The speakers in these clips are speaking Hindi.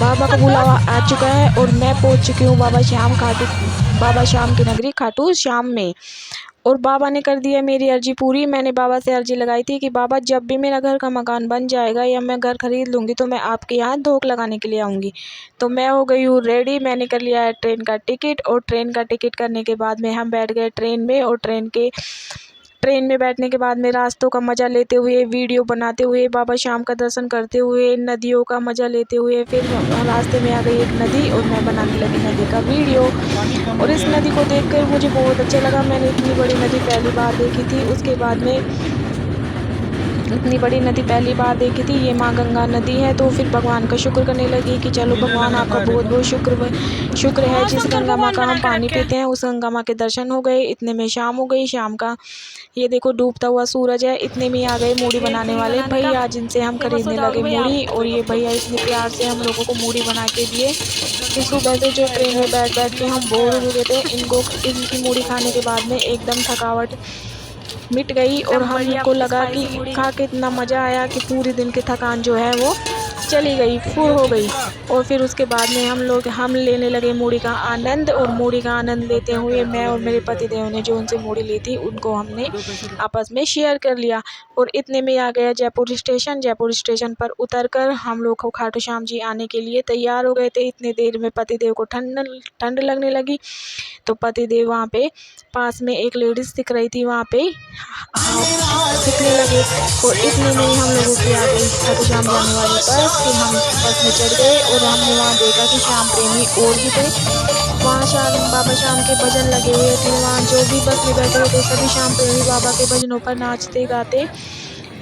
बाबा का बुलावा आ चुका है और मैं पहुंच चुकी हूँ बाबा श्याम की नगरी खाटू श्याम में। और बाबा ने कर दिया मेरी अर्जी पूरी। मैंने बाबा से अर्जी लगाई थी कि बाबा जब भी मेरा घर का मकान बन जाएगा या मैं घर खरीद लूँगी तो मैं आपके यहाँ धोख लगाने के लिए आऊँगी। तो मैं हो गई हूँ रेडी। मैंने कर लिया है ट्रेन का टिकट और ट्रेन का टिकट करने के बाद में हम बैठ गए ट्रेन में। और ट्रेन में बैठने के बाद में रास्तों का मज़ा लेते हुए, वीडियो बनाते हुए, बाबा श्याम का दर्शन करते हुए, नदियों का मज़ा लेते हुए, फिर रास्ते में आ गई एक नदी और मैं बनाने लगी नदी का वीडियो। और इस नदी को देखकर मुझे बहुत अच्छा लगा। मैंने इतनी बड़ी नदी पहली बार देखी थी। उसके बाद में इतनी बड़ी नदी पहली बार देखी थी। ये माँ गंगा नदी है। तो फिर भगवान का शुक्र करने लगी कि चलो भगवान आपका बहुत बहुत शुक्र है। जिस गंगा माँ का हम पानी पीते हैं उस गंगा माँ के दर्शन हो गए। इतने में शाम हो गई। शाम का ये देखो डूबता हुआ सूरज है। इतने में आ गए मूढ़ी बनाने वाले भैया, जिनसे हम खरीदने लगे मूढ़ी। और ये भैया इतने प्यार से हम लोगों को मूढ़ी बना के दिए कि सुबह से जो ट्रेन में बैठ बैठ के हम बोर हो गए थे, इनकी मूढ़ी खाने के बाद में एकदम थकावट मिट गई। और हमको लगा कि खा के इतना मज़ा आया कि पूरे दिन की थकान जो है वो चली गई, फुर हो गई। और फिर उसके बाद में हम लेने लगे मूढ़ी का आनंद। और मूढ़ी का आनंद लेते हुए मैं और मेरे पतिदेव ने जो उनसे मूढ़ी ली थी उनको हमने आपस में शेयर कर लिया। और इतने में आ गया जयपुर स्टेशन। जयपुर स्टेशन पर उतरकर हम लोग खाटू श्याम जी आने के लिए तैयार हो गए थे। इतने देर में पतिदेव को ठंड लगने लगी। तो पतिदेव वहाँ पे पास में एक लेडीज़ दिख रही थी, वहाँ पे दिखने लगे। और इतने में ही हम लोगों की आ गई खाटू श्याम जाने वाली बस। फिर हम बस में चढ़ गए और हमने वहाँ देखा कि श्याम प्रेमी और भी थे। वहाँ बाबा श्याम के भजन लगे हुए थे। वहाँ जो भी बस में बैठे हुए थे सभी श्याम प्रेमी बाबा के भजनों पर नाचते गाते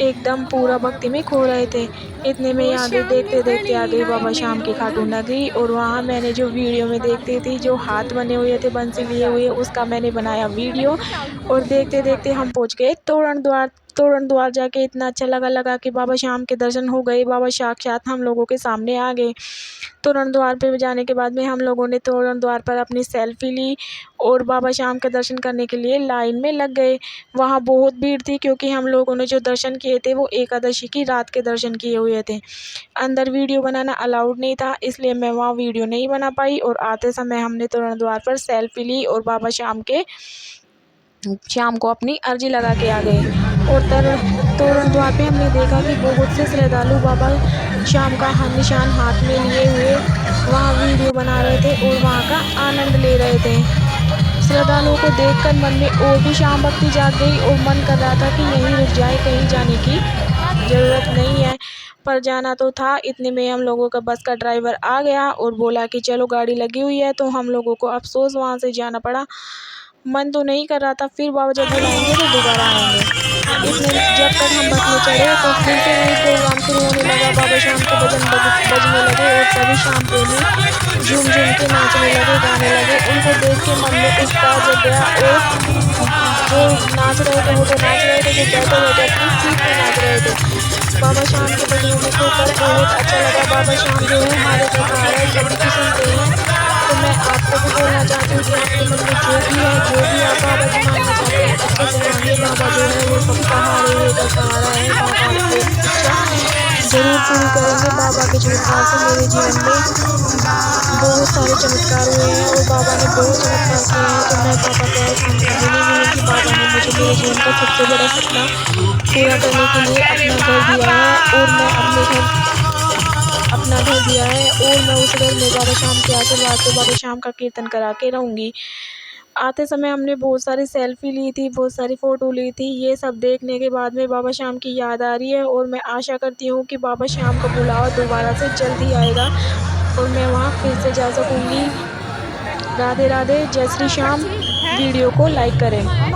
एकदम पूरा भक्ति में खो रहे थे। इतने में आगे देखते देखते आ गई बाबा श्याम की खाटू नगरी। और वहाँ मैंने जो वीडियो में देखती थी जो हाथ बने हुए थे बंसी लिए हुए, उसका मैंने बनाया वीडियो। और देखते देखते हम पहुँच गए तोरण द्वार जाके इतना अच्छा लगा कि बाबा श्याम के दर्शन हो गए। बाबा साक्षात हम लोगों के सामने आ गए। तोरण द्वार पे जाने के बाद में हम लोगों ने तोरण द्वार पर अपनी सेल्फी ली और बाबा श्याम के दर्शन करने के लिए लाइन में लग गए। वहाँ बहुत भीड़ थी क्योंकि हम लोगों ने जो दर्शन किए थे वो एकादशी की रात के दर्शन किए हुए थे। अंदर वीडियो बनाना अलाउड नहीं था, इसलिए मैं वहाँ वीडियो नहीं बना पाई। और आते समय हमने तोरण द्वार पर सेल्फी ली और बाबा श्याम को अपनी अर्जी लगा के आ गए। और तोरण द्वार पे हमने देखा कि बहुत से श्रद्धालु बाबा श्याम का निशान हाथ में लिए हुए वहाँ वीडियो बना रहे थे और वहाँ का आनंद ले रहे थे। श्रद्धालुओं को देखकर मन में और भी श्याम भक्ति जाग गई और मन कर रहा था कि यहीं रुक जाए, कहीं जाने की ज़रूरत नहीं है, पर जाना तो था। इतने में हम लोगों का बस का ड्राइवर आ गया और बोला कि चलो गाड़ी लगी हुई है। तो हम लोगों को अफसोस वहाँ से जाना पड़ा। मन तो नहीं कर रहा था, फिर बाबा जब बुलाएंगे तो दोबारा आएंगे। जब तक हम बस में चढ़े तो फिर से वही प्रोग्राम शुरू होने लगा। बाबा श्याम के भजन बजने लगे और सभी श्याम प्रेमी झूम झूम के नाचने लगे, गाने लगे। उनको देख के मन में उत्साह जग गया। और जो नाच रहे थे वो तो नाच रहे थे, जो बैठे बैठे अपनी सीट में नाच रहे थे। बाबा श्याम के भजनों में खोकर बहुत अच्छा लगा। बाबा श्याम जो है हमारे प्रकार है, सभी की सुनते हैं। तो मैं आपको भी बोलना चाहती हूँ कि आपके मन में जो भी है, जो भी आप बाबा जी मांगना चाहते हैं अच्छे से मांगे। बाबा जो है वो सबका हारे का सहारा है। बाबा आपको इच्छा जरूर पूरी करेंगे। बाबा के चमत्कार से मेरे जीवन में बहुत सारे चमत्कार हुए हैं और बाबा ने बहुत चमत्कार किए हैं। तो मैं बाबा का एहसान कभी नहीं भूलूंगी। बाबा ने मुझे मेरे जीवन का सबसे बड़ा सपना पूरा करने के लिए अपना घर दिया है और मैं अपना घर दिया है और मैं उस घर में बाबा श्याम के आशीर्वाद से बाबा श्याम का कीर्तन करा के रहूँगी। आते समय हमने बहुत सारी सेल्फी ली थी, बहुत सारी फ़ोटो ली थी। ये सब देखने के बाद में बाबा श्याम की याद आ रही है और मैं आशा करती हूँ कि बाबा श्याम का बुलावा दोबारा से जल्द ही आएगा और मैं वहाँ फिर से जा सकूँगी। राधे राधे, जय श्री श्याम। वीडियो को लाइक करें।